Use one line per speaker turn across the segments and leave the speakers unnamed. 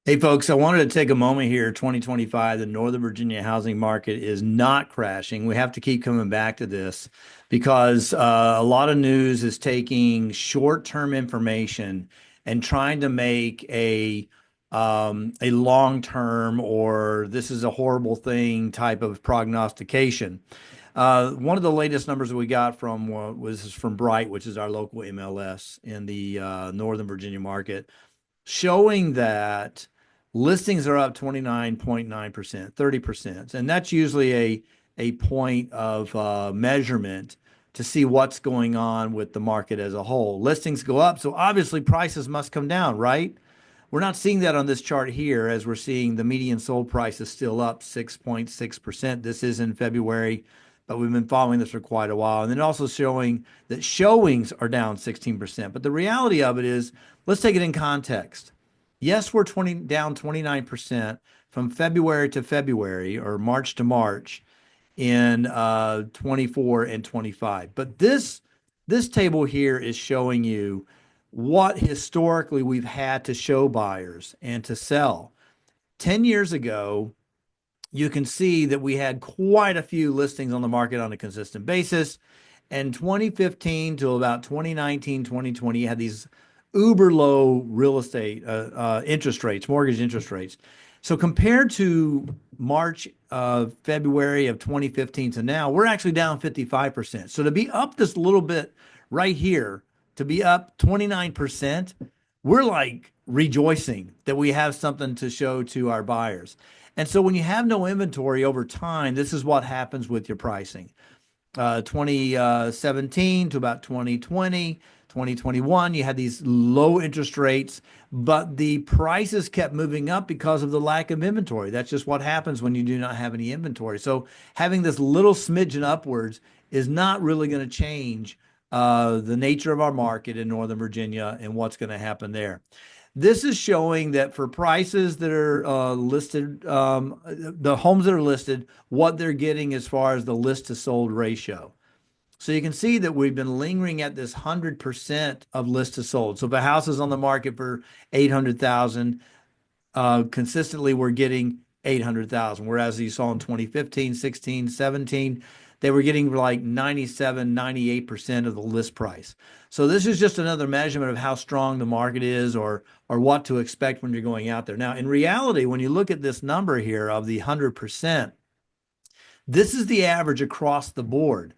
Hey folks, I wanted to take a moment here. 2025, the Northern Virginia housing market is not crashing. We have to keep coming back to this because a lot of news is taking short-term information and trying to make a long-term or this is a horrible thing type of prognostication. One of the latest numbers that we got from was from Bright, which is our local MLS in the Northern Virginia market, showing that listings are up 29.9%, 30%. And that's usually a point of measurement to see what's going on with the market as a whole. Listings go up, so obviously prices must come down, right? We're not seeing that on this chart here, as we're seeing the median sold price is still up 6.6%. This is in February, but we've been following this for quite a while. And then also showing that showings are down 16%. But the reality of it is, let's take it in context. Yes, we're down 29% from February to February or March to March in 24 and 25. But this table here is showing you what historically we've had to show buyers and to sell. 10 years ago, you can see that we had quite a few listings on the market on a consistent basis. And 2015 to about 2019, 2020, you had these uber low real estate interest rates, mortgage interest rates. So compared to March, February of 2015 to now, we're actually down 55%. So to be up this little bit right here, to be up 29%, we're like rejoicing that we have something to show to our buyers. And so when you have no inventory over time, this is what happens with your pricing. 2017 to about 2020, 2021, you had these low interest rates, but the prices kept moving up because of the lack of inventory. That's just what happens when you do not have any inventory. So having this little smidgen upwards is not really going to change the nature of our market in Northern Virginia and what's going to happen there. This is showing that for prices that are listed, the homes that are listed, what they're getting as far as the list to sold ratio. So you can see that we've been lingering at this 100% of list to sold. So if a house is on the market for 800,000, consistently we're getting 800,000. Whereas you saw in 2015, 16, 17, they were getting like 97, 98% of the list price. So this is just another measurement of how strong the market is or what to expect when you're going out there. Now, in reality, when you look at this number here of the 100%, this is the average across the board.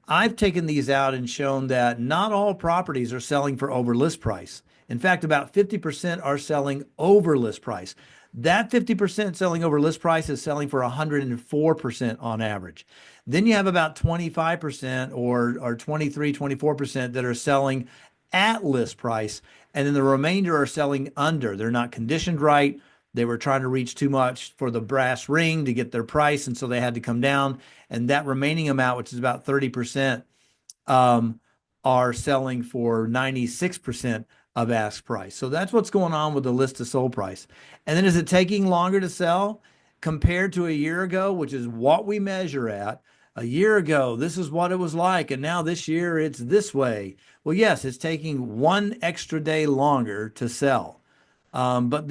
I've taken these out and shown that not all properties are selling for over list price. In fact, about 50% are selling over list price. That 50% selling over list price is selling for 104% on average. Then you have about 25% or 23, 24% that are selling at list price. And then the remainder are selling under. They're not conditioned right. They were trying to reach too much for the brass ring to get their price. And so they had to come down. And that remaining amount, which is about 30%, are selling for 96% of ask price. So that's what's going on with the list to sold price. And then is it taking longer to sell compared to a year ago, which is what we measure at? A year ago, this is what it was like, and now this year it's this way. Well, yes, it's taking one extra day longer to sell. But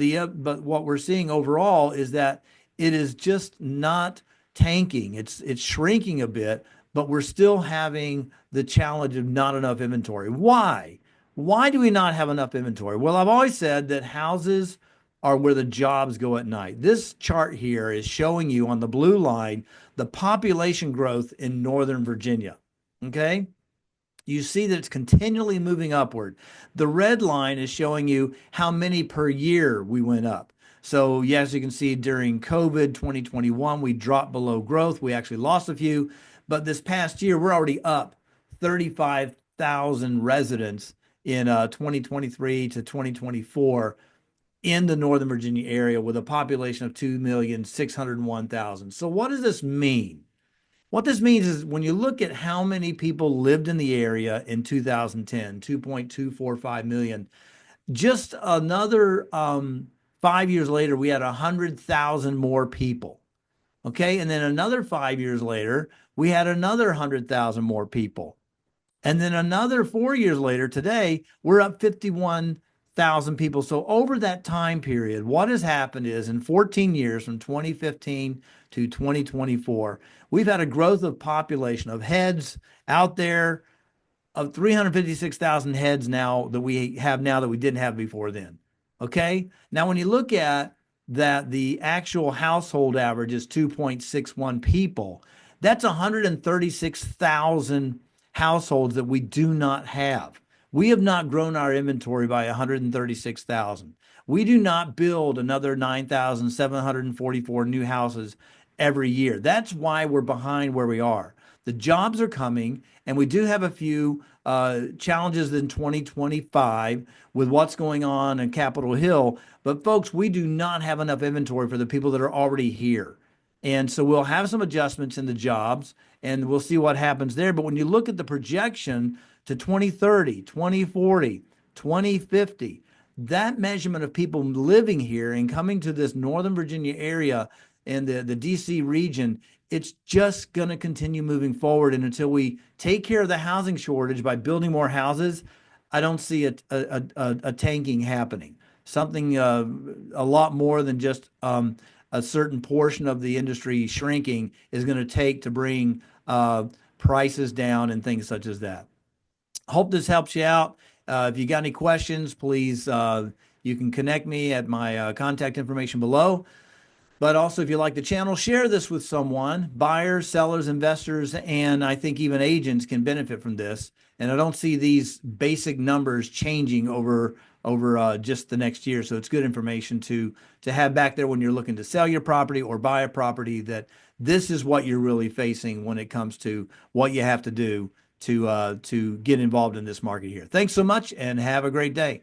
what we're seeing overall is that it is just not tanking. It's shrinking a bit, but we're still having the challenge of not enough inventory. Why? Why do we not have enough inventory? Well, I've always said that houses are where the jobs go at night. This chart here is showing you on the blue line the population growth in Northern Virginia. Okay? You see that it's continually moving upward. The red line is showing you how many per year we went up. So, yes, you can see during COVID 2021, we dropped below growth. We actually lost a few. But this past year, we're already up 35,000 residents in 2023 to 2024 in the Northern Virginia area with a population of 2,601,000. So what does this mean? What this means is when you look at how many people lived in the area in 2010, 2.245 million, just another 5 years later, we had 100,000 more people. Okay. And then another 5 years later, we had another 100,000 more people. And then another 4 years later, today, we're up 51,000 1,000 people. So over that time period, what has happened is in 14 years, from 2015 to 2024, we've had a growth of population of heads out there of 356,000 heads now that we have now that we didn't have before then. Okay. Now, when you look at that, the actual household average is 2.61 people. That's 136,000 households that we do not have. We have not grown our inventory by 136,000. We do not build another 9,744 new houses every year. That's why we're behind where we are. The jobs are coming, and we do have a few challenges in 2025 with what's going on in Capitol Hill. But folks, we do not have enough inventory for the people that are already here. And so we'll have some adjustments in the jobs, and we'll see what happens there. But when you look at the projection to 2030, 2040, 2050, that measurement of people living here and coming to this Northern Virginia area and the DC region, it's just going to continue moving forward. And until we take care of the housing shortage by building more houses, I don't see a tanking happening. Something a lot more than just a certain portion of the industry shrinking is going to take to bring prices down and things such as that. Hope this helps you out. If you got any questions, please, you can connect me at my contact information below. But also, if you like the channel, share this with someone. Buyers, sellers, investors, and I think even agents can benefit from this. And I don't see these basic numbers changing over just the next year. So it's good information to have back there when you're looking to sell your property or buy a property, that this is what you're really facing when it comes to what you have to do to get involved in this market here. Thanks so much, and have a great day.